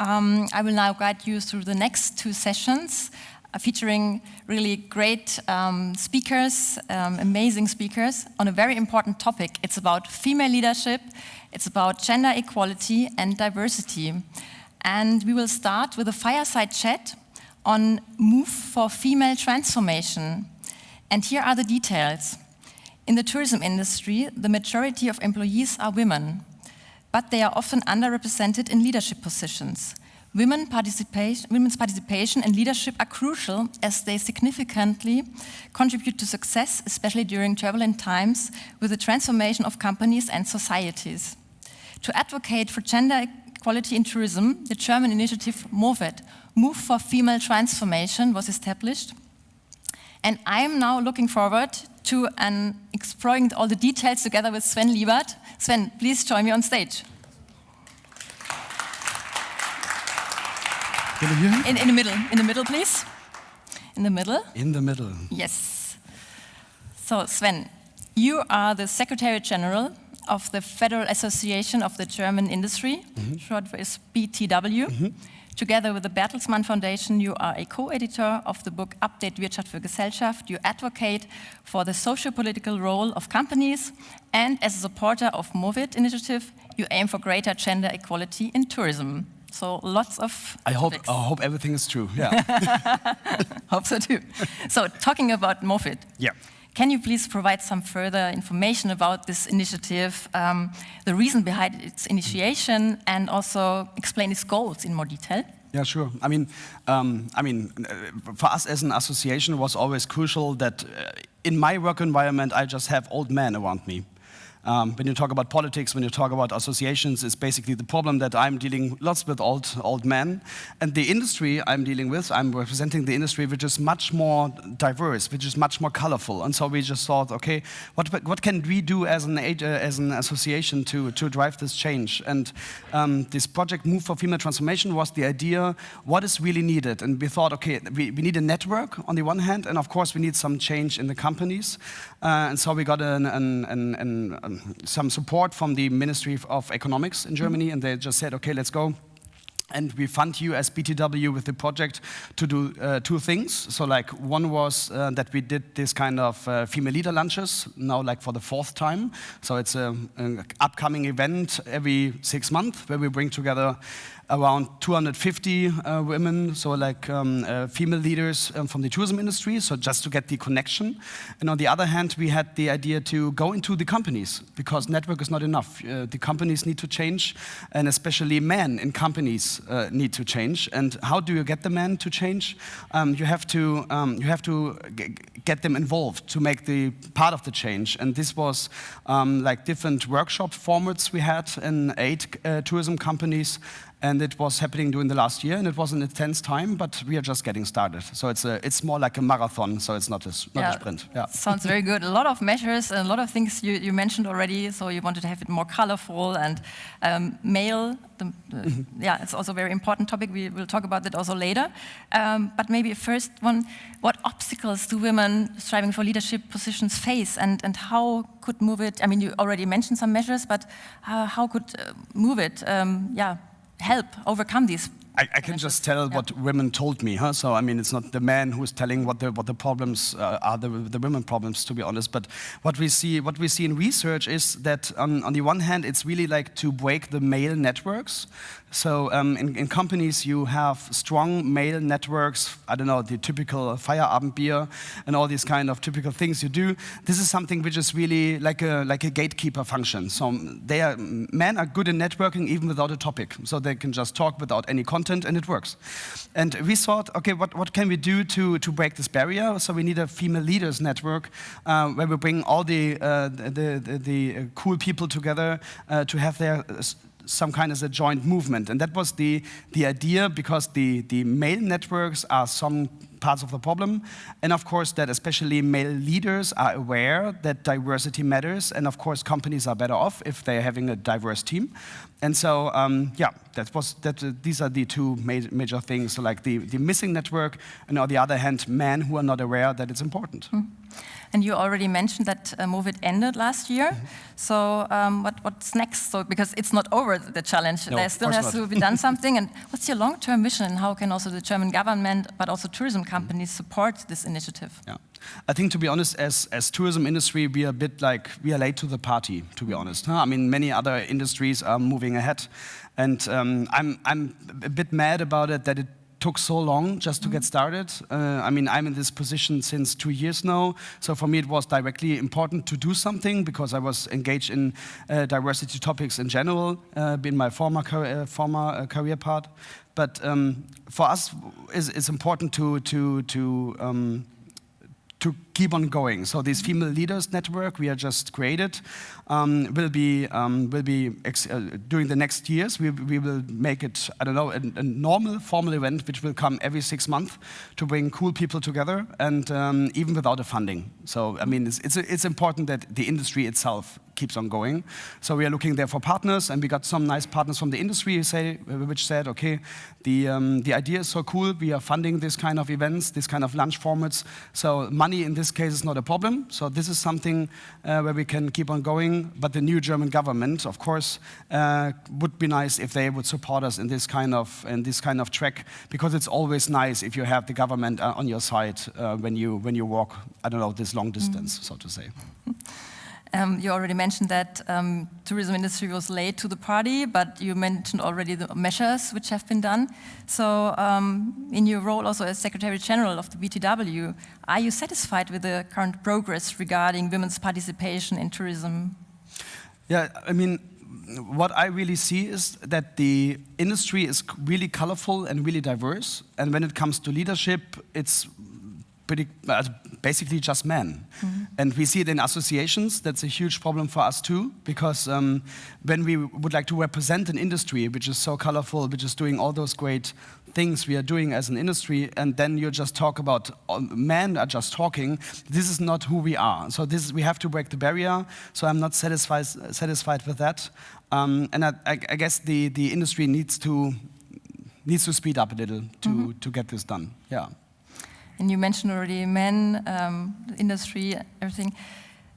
I will now guide you through the next 2 sessions, featuring really great speakers, amazing speakers, on a very important topic. It's about female leadership, it's about gender equality and diversity. And we will start with a fireside chat on Move for Female Transformation. And here are the details. In the tourism industry, the majority of employees are women, but they are often underrepresented in leadership positions. Women's participation and leadership are crucial as they significantly contribute to success, especially during turbulent times with the transformation of companies and societies. To advocate for gender equality in tourism, the German initiative MOVET, Move for Female Transformation, was established. And I am now looking forward to exploring all the details together with Sven Liebert. Sven, please join me on stage. In the middle, please. In the middle. In the middle. Yes. So, Sven, you are the Secretary General of the Federal Association of the German Industry, short for is BTW. Together with the Bertelsmann Foundation, you are a co-editor of the book Update Wirtschaft für Gesellschaft. You advocate for the socio-political role of companies, and as a supporter of MOVET initiative, you aim for greater gender equality in tourism. So lots of I hope everything is true, yeah. Hope so too. So talking about MOVET, yeah. Can you please provide some further information about this initiative, the reason behind its initiation, and also explain its goals in more detail? Yeah, sure. I mean, for us as an association, it was always crucial that in my work environment, I just have old men around me. When you talk about politics, when you talk about associations, it's basically the problem that I'm dealing lots with old men. And the industry I'm dealing with, I'm representing the industry which is much more diverse, which is much more colorful. And so we just thought, okay, what can we do as an association to drive this change? And this project Move for Female Transformation was the idea, what is really needed? And we thought, okay, we need a network on the one hand, and of course we need some change in the companies. And so we got some support from the Ministry of Economics in Germany, and they just said, okay, let's go. And we fund you as BTW with the project to do 2 things. So like one was that we did this kind of female leader lunches, now like for the 4th time. So it's an upcoming event every 6 months where we bring together around 250 women, so like female leaders from the tourism industry, so just to get the connection. And on the other hand, we had the idea to go into the companies, because network is not enough. The companies need to change, and especially men in companies need to change. And how do you get the men to change? You have to get them involved to make the part of the change. And this was like different workshop formats we had in 8 tourism companies. And it was happening during the last year, and it was an intense time, but we are just getting started. So it's more like a marathon, so it's not a sprint. Yeah. Sounds very good. A lot of measures and a lot of things you mentioned already. So you wanted to have it more colorful and male. Yeah, it's also a very important topic. We will talk about that also later. But maybe first one, what obstacles do women striving for leadership positions face, and how could MOVET, I mean, you already mentioned some measures, but how could MOVET, help overcome these? I can just tell what women told me. So I mean, it's not the man who is telling what the problems are, the women problems, to be honest. But what we see in research is that on the one hand, it's really like to break the male networks. So in companies, you have strong male networks. I don't know, the typical Feierabendbier and all these kind of typical things you do. This is something which is really like a gatekeeper function. So men are good in networking even without a topic. So they can just talk without any content, and it works. And we thought, okay, what can we do to break this barrier? So we need a female leaders network where we bring all the cool people together to have their some kind of a joint movement. And that was the idea, because the male networks are parts of the problem. And of course, that especially male leaders are aware that diversity matters. And of course, companies are better off if they're having a diverse team. And so, these are the two major things, so like the missing network, and on the other hand, men who are not aware that it's important. And you already mentioned that MOVIT ended last year. So what's next? So because it's not over, the challenge. No, there still has to be done something. And what's your long-term vision? And how can also the German government, but also tourism companies support this initiative? Yeah. I think, to be honest, as tourism industry, we are a bit like, we are late to the party, to be honest. I mean, many other industries are moving ahead. And I'm a bit mad about it, that it took so long just to get started. I mean, I'm in this position since 2 years now. So for me, it was directly important to do something because I was engaged in diversity topics in general, in my former career part. But for us, it's important to keep on going. So this female leaders network we are just created will be during the next years. We will make it, I don't know, a normal formal event which will come every 6 months to bring cool people together, and even without a funding. So I mean, it's important that the industry itself keeps on going. So we are looking there for partners, and we got some nice partners from the industry which said, okay, the idea is so cool, we are funding this kind of events, this kind of lunch formats. So money in this case is not a problem. So this is something where we can keep on going. But the new German government, of course, would be nice if they would support us in this kind of track, because it's always nice if you have the government on your side when you walk, I don't know, this long distance, so to say. You already mentioned that tourism industry was late to the party, but you mentioned already the measures which have been done. So in your role also as Secretary General of the BTW, are you satisfied with the current progress regarding women's participation in tourism? Yeah, I mean, what I really see is that the industry is really colorful and really diverse. And when it comes to leadership, it's basically just men. And we see it in associations. That's a huge problem for us too, because when we would like to represent an industry which is so colorful, which is doing all those great things we are doing as an industry, and then you just talk about men are just talking, this is not who we are. So we have to break the barrier. So I'm not satisfied with that. And I guess the industry needs to speed up a little to get this done. Yeah. And you mentioned already men, industry, everything.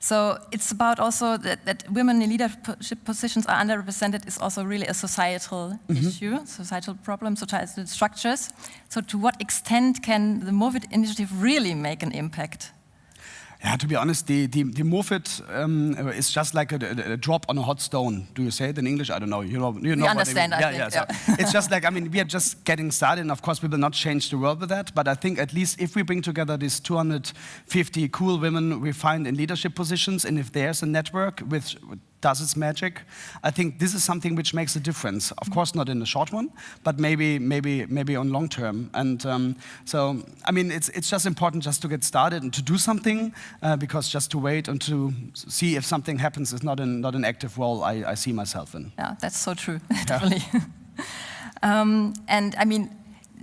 So it's about also that women in leadership positions are underrepresented is also really a societal issue, societal problem, societal structures. So to what extent can the MOVIT initiative really make an impact? Yeah, to be honest, the MOVIT is just like a drop on a hot stone. Do you say it in English? I don't know. You know we understand, what I mean. I think. So it's just like, I mean, we are just getting started, and of course we will not change the world with that. But I think at least if we bring together these 250 cool women we find in leadership positions, and if there's a network which does its magic, I think this is something which makes a difference. Of course, not in the short one, but maybe on long term. And so, I mean, it's just important just to get started and to do something, because just to wait and to see if something happens is not an active role I see myself in. Yeah, that's so true, definitely. And I mean,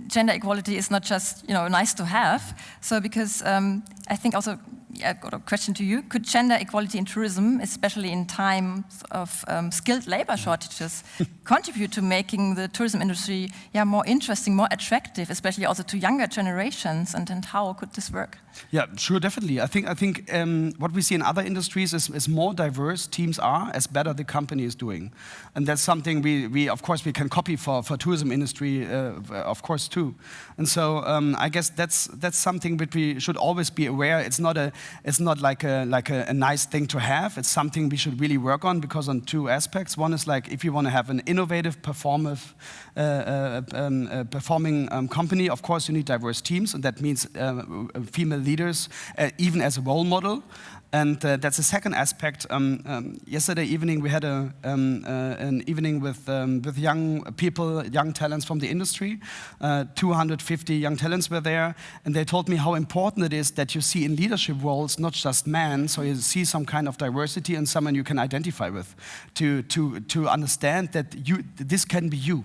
gender equality is not just nice to have. So because I think also, I've got a question to you. Could gender equality in tourism, especially in times of skilled labor shortages, contribute to making the tourism industry more interesting, more attractive, especially also to younger generations? And how could this work? Yeah, sure, definitely. I think what we see in other industries is more diverse teams are, as better the company is doing. And that's something we of course, we can copy for tourism industry, of course, too. And so I guess that's something that we should always be aware. It's not like a nice thing to have. It's something we should really work on, because on two aspects. One is like, if you want to have an innovative, performing company, of course you need diverse teams, and that means female leaders, even as a role model. And that's the second aspect. Yesterday evening we had an evening with young people, young talents from the industry. 250 young talents were there, and they told me how important it is that you see in leadership roles not just men, so you see some kind of diversity and someone you can identify with, to understand that this can be you.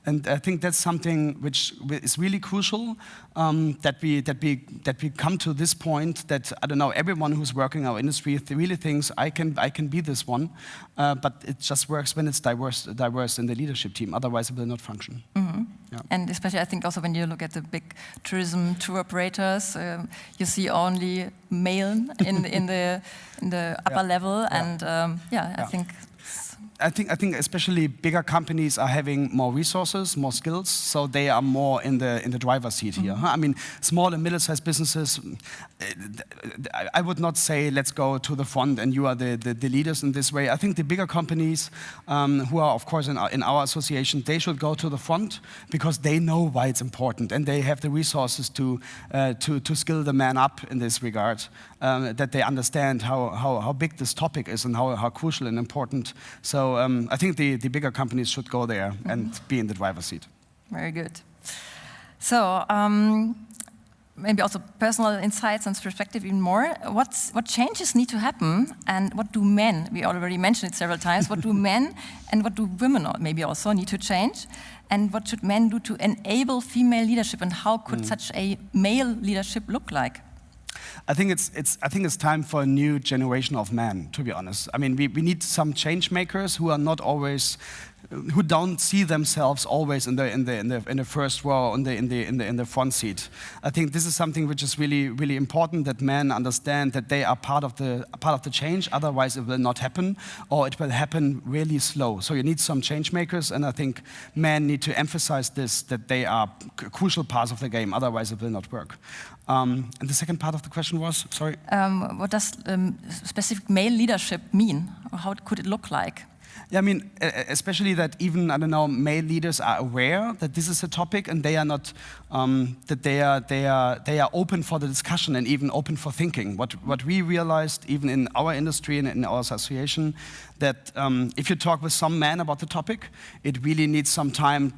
And I think that's something which is really crucial, that we come to this point that, I don't know, everyone who's working in our industry really thinks I can be this one, but it just works when it's diverse in the leadership team. Otherwise, it will not function. Yeah. And especially, I think also when you look at the big tourism tour operators, you see only male in the upper level, and I think especially bigger companies are having more resources, more skills, so they are more in the driver's seat here. I mean, small and middle-sized businesses, I would not say let's go to the front and you are the leaders in this way. I think the bigger companies, who are of course in our association, they should go to the front because they know why it's important and they have the resources to skill the man up in this regard, that they understand how big this topic is and how crucial and important. So I think the bigger companies should go there and be in the driver's seat. Very good. So maybe also personal insights and perspective even more. What changes need to happen, and what do men, we already mentioned it several times, what do men and what do women maybe also need to change? And what should men do to enable female leadership, and how could such a male leadership look like? I think it's time for a new generation of men, to be honest. I mean, we need some change makers who are not always, who don't see themselves always in the first row, in the front seat. I think this is something which is really important, that men understand that they are part of the change. Otherwise, it will not happen, or it will happen really slow. So you need some change makers, and I think men need to emphasize this, that they are crucial parts of the game. Otherwise, it will not work. And the second part of the question was, sorry? What does specific male leadership mean? Or how could it look like? Yeah, I mean, especially that even, I don't know, male leaders are aware that this is a topic, and they are not, that they are open for the discussion and even open for thinking. What we realized, even in our industry and in our association, that if you talk with some men about the topic, it really needs some time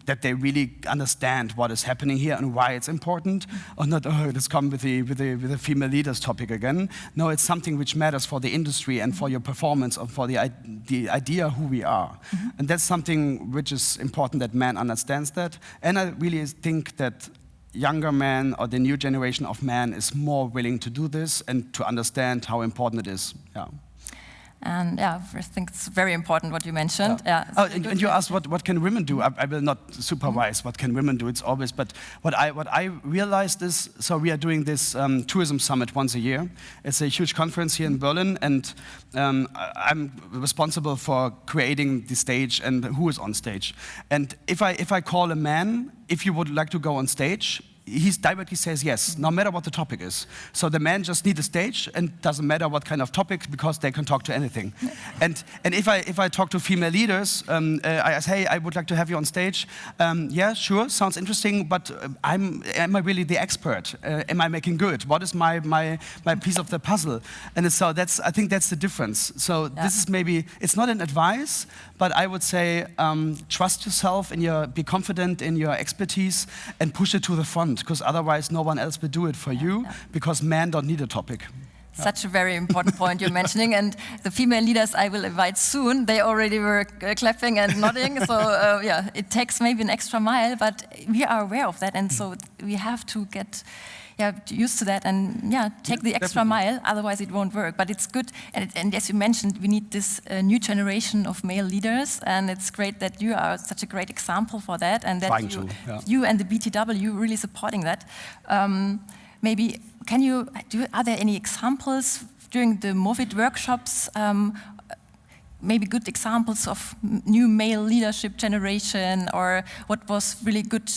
that they really understand what is happening here and why it's important, or not, oh, let's come with the female leaders topic again. No, it's something which matters for the industry and for your performance, or for the idea who we are. And that's something which is important, that man understands that. And I really think that younger men, or the new generation of men, is more willing to do this and to understand how important it is. Yeah. And yeah, I think it's very important what you mentioned. Yeah. And you asked what can women do. I will not supervise what can women do. It's always, but what I realized is, so we are doing this tourism summit once a year. It's a huge conference here in Berlin, and I'm responsible for creating the stage and who is on stage. And if I call a man, if you would like to go on stage, he directly says yes, no matter what the topic is. So the men just need a stage, and doesn't matter what kind of topic, because they can talk to anything. And if I talk to female leaders, I say, hey, I would like to have you on stage. Yeah, sure, sounds interesting, but am I really the expert? Am I making good? What is my piece of the puzzle? And so I think that's the difference. So this is maybe, it's not an advice, but I would say trust yourself and be confident in your expertise and push it to the front, because otherwise no one else will do it for you, because men don't need a topic. Such a very important point you're mentioning, and the female leaders I will invite soon, they already were clapping and nodding, so yeah, it takes maybe an extra mile, but we are aware of that, and so we have to get used to that and take the extra mile, otherwise it won't work. But it's good, and as you mentioned, we need this new generation of male leaders, and it's great that you are such a great example for that, and that you and the BTW really supporting that. Maybe are there any examples during the MOVID workshops, maybe good examples of new male leadership generation, or what was really good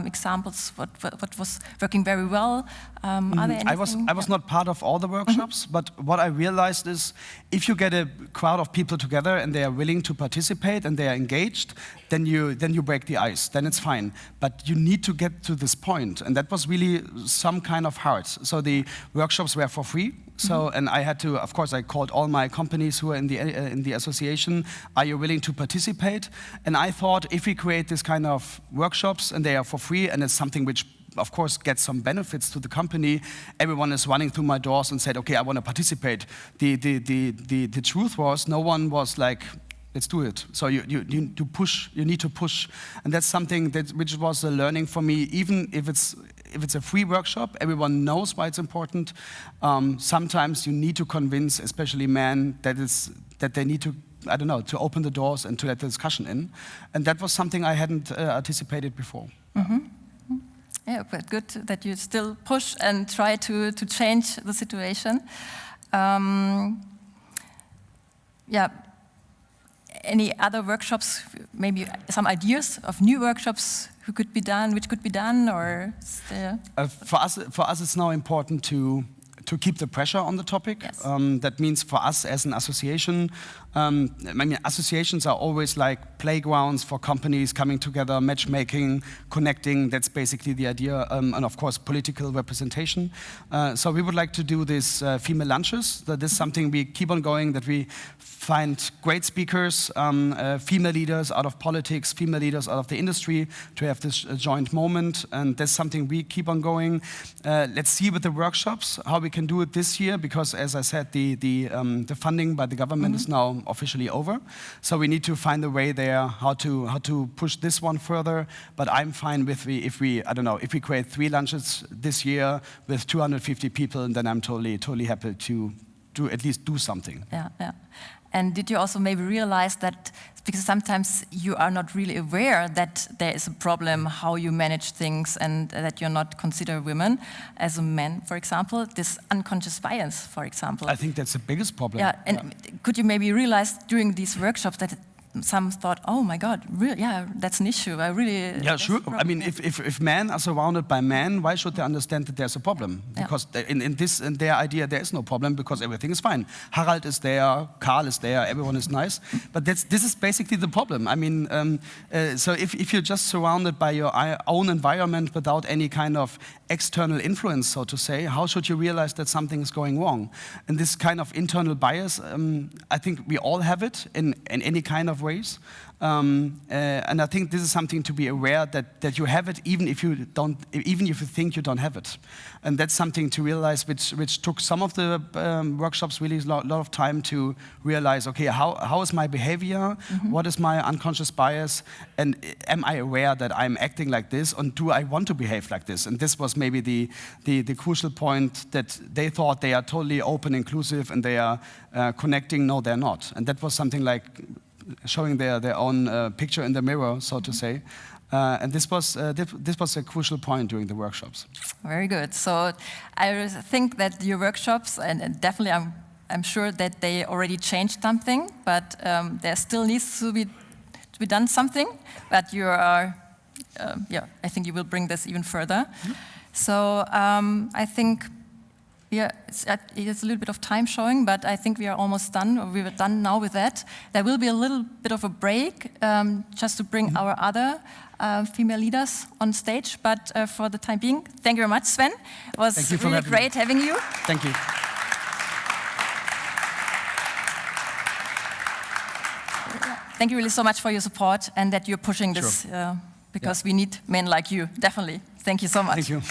examples, what was working very well? Are there anything? I was not part of all the workshops, but what I realized is, if you get a crowd of people together and they are willing to participate and they are engaged, then you break the ice, then it's fine. But you need to get to this point, and that was really some kind of hard. So the workshops were for free. So, and I had to, of course, I called all my companies who are in the association. Are you willing to participate? And I thought, if we create this kind of workshops and they are for free, and it's something which, of course, gets some benefits to the company, everyone is running through my doors and said, okay, I want to participate. The truth was, no one was like let's do it. So you need to push, and that's something which was a learning for me. Even if it's a free workshop, everyone knows why it's important. Sometimes you need to convince, especially men, that they need to, I don't know, to open the doors and to let the discussion in, and that was something I hadn't anticipated before. Yeah, but good that you still push and try to change the situation. Yeah. Any other workshops, maybe some ideas of new workshops which could be done, or for us it's now important to keep the pressure on the topic. Yes. That means for us as an association, I mean, associations are always like playgrounds for companies coming together, matchmaking, connecting. That's basically the idea, and of course political representation. So we would like to do this female lunches. That is something we keep on going, that we find great speakers, female leaders out of politics, female leaders out of the industry, to have this joint moment, and that's something we keep on going. Let's see with the workshops how we can do it this year, because as I said, the funding by the government is now officially over. So we need to find a way there how to push this one further. But I'm fine with if we create 3 lunches this year with 250 people, then I'm totally happy to at least do something. Yeah. And did you also maybe realize that, because sometimes you are not really aware that there is a problem how you manage things, and that you're not considered women as a man, for example, this unconscious bias, for example. I think that's the biggest problem. Yeah, and could you maybe realize during these workshops that some thought, oh my God, really? Yeah, that's an issue. Yeah, sure. I mean, if men are surrounded by men, why should they understand that there's a problem? Because in their idea, there is no problem, because everything is fine. Harald is there, Karl is there, everyone is nice. But this is basically the problem. I mean, so if you're just surrounded by your own environment without any kind of external influence, so to say, how should you realize that something is going wrong? And this kind of internal bias, I think we all have it in any kind of ways. And I think this is something to be aware that you have it, even if you think you don't have it. And that's something to realize, which took some of the workshops really a lot of time to realize, okay, how is my behavior? What is my unconscious bias? And am I aware that I'm acting like this? And do I want to behave like this? And this was maybe the crucial point, that they thought they are totally open, inclusive, and they are connecting. No, they're not. And that was something like showing their own picture in the mirror, so to say. And this was a crucial point during the workshops. Very good. So I think that your workshops, and definitely I'm sure that they already changed something, but there still needs to be done something. But you are, I think you will bring this even further. So I think. Yeah, it's a little bit of time showing, but I think we are almost done. Or we're done now with that. There will be a little bit of a break, just to bring our other female leaders on stage. But for the time being, thank you very much, Sven. It was really great having you. Thank you. Thank you really so much for your support, and that you're pushing this, because we need men like you, definitely. Thank you so much. Thank you.